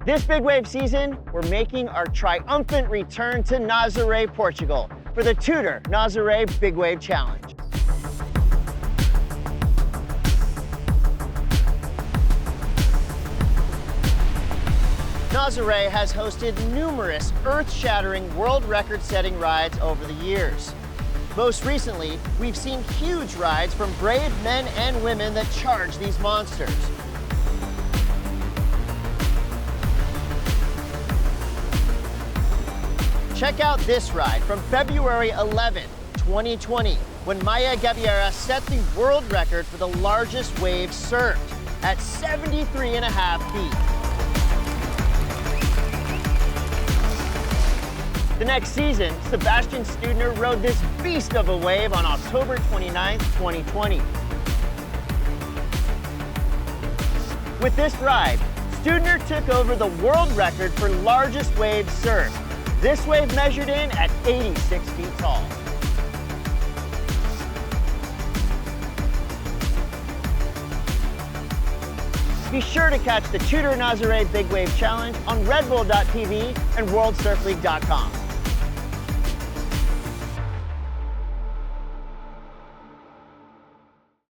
This big wave season, we're making our triumphant return to Nazaré, Portugal for the TUDOR Nazaré Big Wave Challenge. Nazaré has hosted numerous earth-shattering world record-setting rides over the years. Most recently, we've seen huge rides from brave men and women that charge these monsters. Check out this ride from February 11, 2020, when Maya Gaviera set the world record for the largest wave surfed at 73.5 feet. The next season, Sebastian Studner rode this beast of a wave on October 29, 2020. With this ride, Studner took over the world record for largest wave surfed. This wave measured in at 86 feet tall. Be sure to catch the TUDOR Nazaré Big Wave Challenge on redbull.tv and worldsurfleague.com.